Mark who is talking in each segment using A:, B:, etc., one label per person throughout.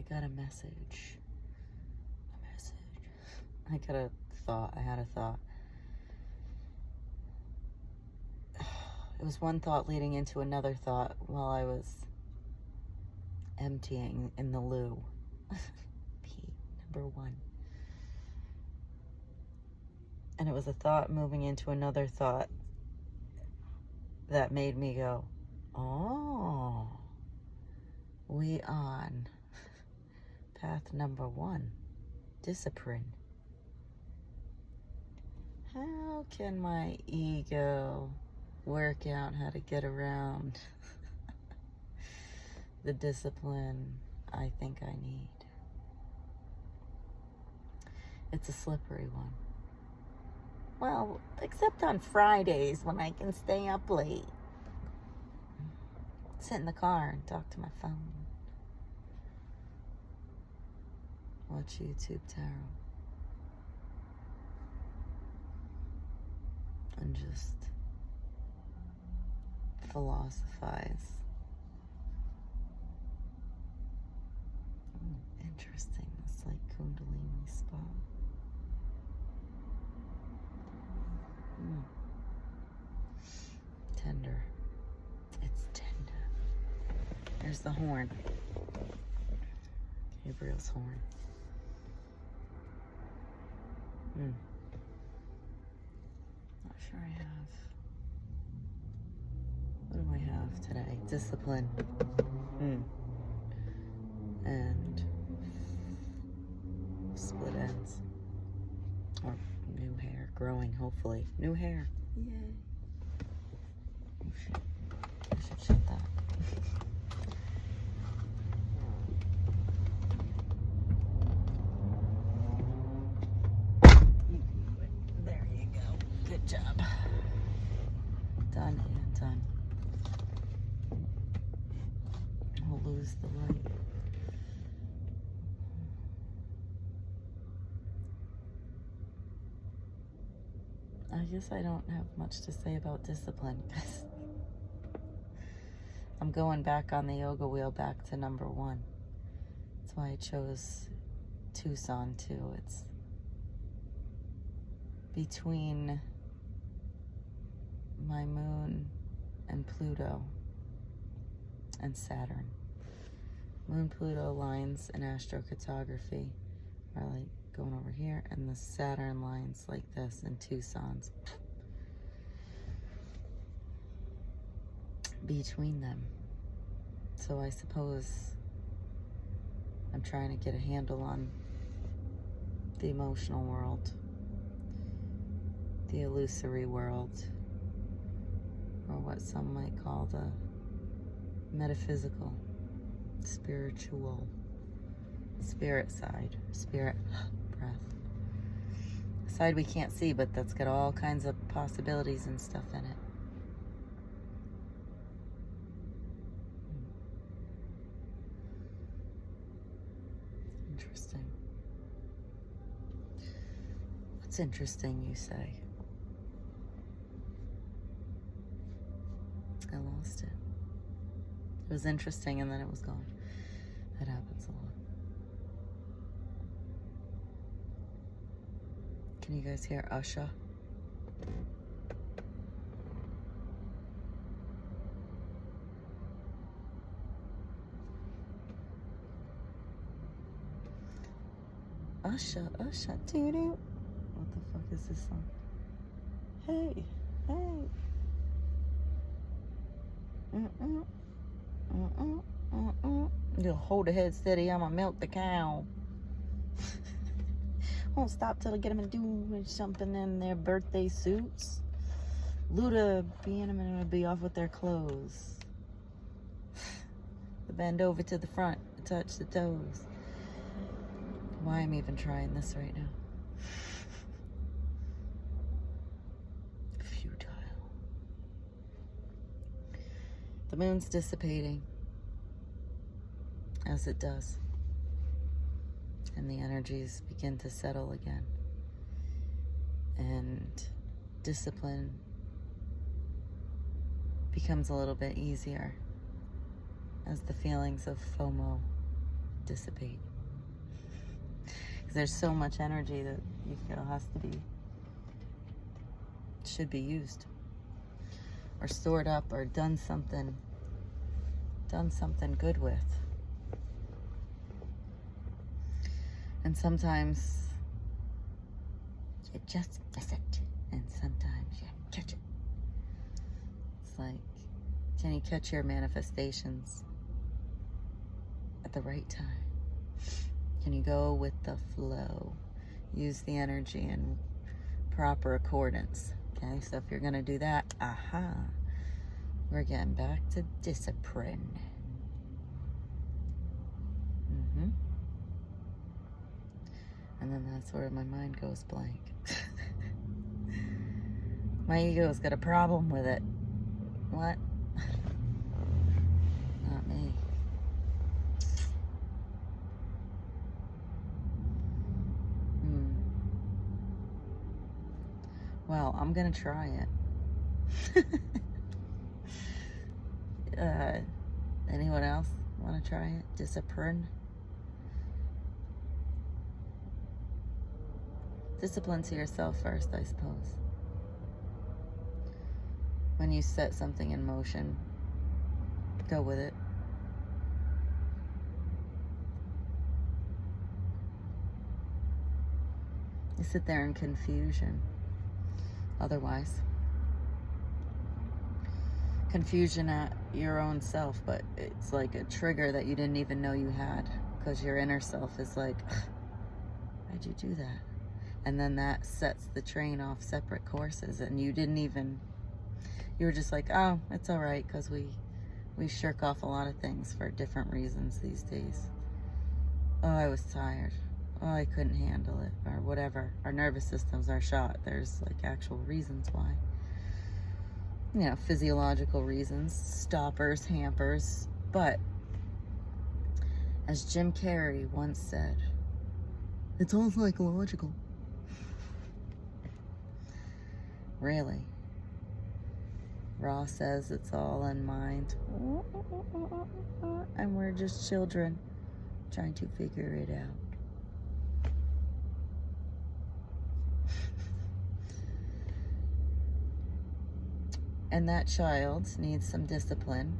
A: got a message. I got a thought. I had a thought. It was one thought leading into another thought while I was emptying in the loo. Number 1. And it was a thought moving into another thought that made me go, oh, we on path number 1, discipline. How can my ego work out how to get around the discipline I think I need? It's a slippery one. Well, except on Fridays when I can stay up late. Sit in the car and talk to my phone. Watch YouTube Tarot. And just philosophize. Interesting, this like Kundalini spot. Tender. It's tender. There's the horn. Gabriel's horn. Not sure I have. What do I have today? Discipline. And split ends. Or new hair growing, hopefully. New hair. Yay. Oh shit. I should shut that. There you go. Good job. Done and done. I'll lose the light. I guess I don't have much to say about discipline because I'm going back on the yoga wheel back to number 1. That's why I chose Tucson too. It's between my moon and Pluto and Saturn. Moon-Pluto lines in astrocartography are like going over here, and the Saturn lines like this in Tucson's between them. So I suppose I'm trying to get a handle on the emotional world, the illusory world, or what some might call the metaphysical, spiritual, spirit side, spirit breath. Side we can't see, but that's got all kinds of possibilities and stuff in it. Interesting. What's interesting, you say? I lost it. It was interesting and then it was gone. That happens a lot. Can you guys hear Usha? Usha, Usha, doo-doo. What the fuck is this song? Hey, hey. You hold the head steady, I'ma milk the cow. Won't stop till I get them and do something in their birthday suits. Luda being them and be off with their clothes. The bend over to the front, touch the toes. Why I'm even trying this right now. Futile. The moon's dissipating, as it does. And the energies begin to settle again. And discipline becomes a little bit easier as the feelings of FOMO dissipate. Because there's so much energy that you feel should be used, or stored up, or done something good with. And sometimes you just miss it, and sometimes you catch it. It's like, can you catch your manifestations at the right time? Can you go with the flow? Use the energy in proper accordance. Okay, so if you're gonna do that, we're getting back to discipline. And then that's where my mind goes blank. My ego's got a problem with it. What? Not me. Well, I'm gonna try it. Anyone else want to try it? Discipline? Discipline to yourself first, I suppose. When you set something in motion, go with it. You sit there in confusion. Otherwise, confusion at your own self, but it's like a trigger that you didn't even know you had, because your inner self is like, why'd you do that? And then that sets the train off separate courses, and you were just like, oh, it's all right, because we shirk off a lot of things for different reasons these days. Oh, I was tired. Oh, I couldn't handle it, or whatever. Our nervous systems are shot. There's like actual reasons why. You know, physiological reasons, stoppers, hampers. But as Jim Carrey once said, it's all psychological. Really? Ross says it's all in mind. And we're just children trying to figure it out. And that child needs some discipline.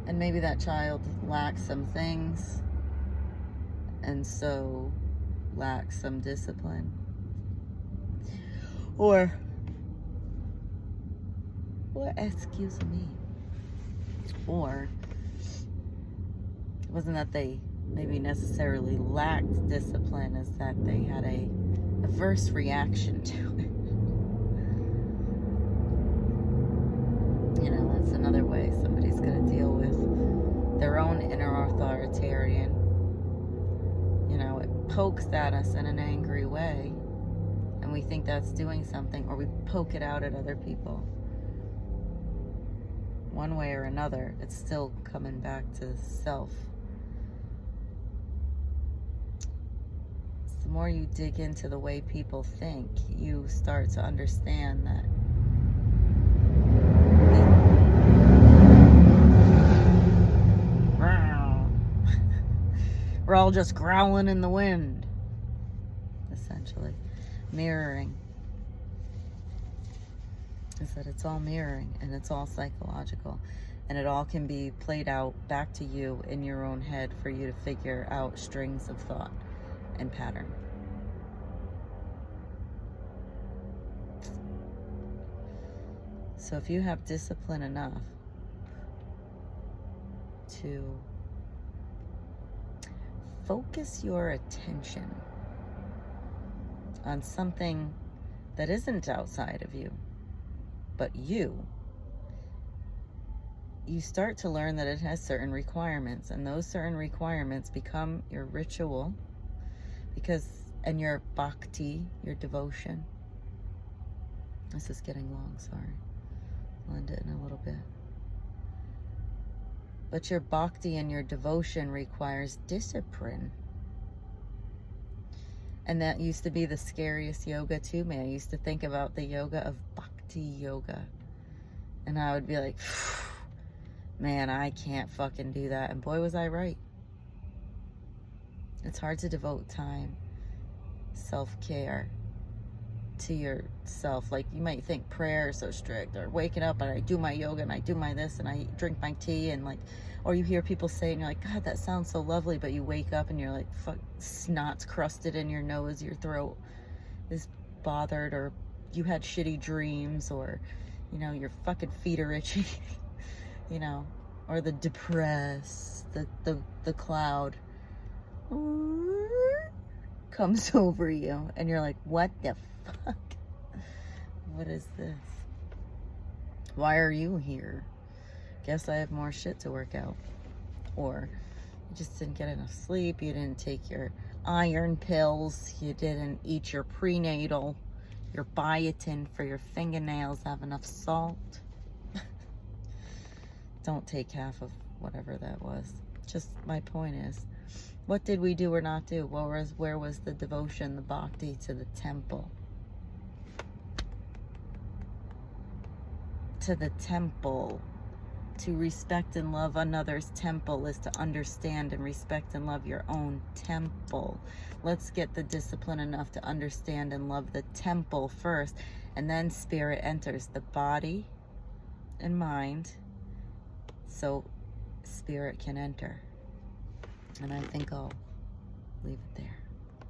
A: And maybe that child lacks some things, and so lacks some discipline. Or, excuse me. Or, it wasn't that they maybe necessarily lacked discipline, is that they had a adverse reaction to it. You know, that's another way somebody's going to deal with their own inner authoritarian. You know, it pokes at us in an angry way, and we think that's doing something, or we poke it out at other people. One way or another, it's still coming back to self. The more you dig into the way people think, you start to understand that we're all just growling in the wind, essentially. Mirroring. Is that it's all mirroring, and it's all psychological, and it all can be played out back to you in your own head for you to figure out strings of thought and pattern. So if you have discipline enough to focus your attention on something that isn't outside of you, but you start to learn that it has certain requirements, and those certain requirements become your ritual, and your bhakti, your devotion. This is getting long, sorry. I'll end it in a little bit. But your bhakti and your devotion requires discipline. And that used to be the scariest yoga to me. I used to think about the yoga of bhakti yoga. And I would be like, Man, I can't fucking do that. And boy, was I right. It's hard to devote time, self-care to yourself. Like, you might think prayer is so strict, or waking up and I do my yoga and I do my this and I drink my tea, and like, or you hear people say and you're like, God, that sounds so lovely, but you wake up and you're like, fuck, snot's crusted in your nose, your throat is bothered, or you had shitty dreams, or, you know, your fucking feet are itchy, you know, or the depressed, the cloud comes over you and you're like, what the fuck? What is this? Why are you here? Guess I have more shit to work out. Or you just didn't get enough sleep, you didn't take your iron pills, you didn't eat your prenatal, your biotin for your fingernails, have enough salt. Don't take half of whatever that was. Just my point is, what did we do or not do? Where was the devotion, the bhakti to the temple? To the temple. To respect and love another's temple is to understand and respect and love your own temple. Let's get the discipline enough to understand and love the temple first, and then spirit enters the body and mind, so spirit can enter. And I think I'll leave it there.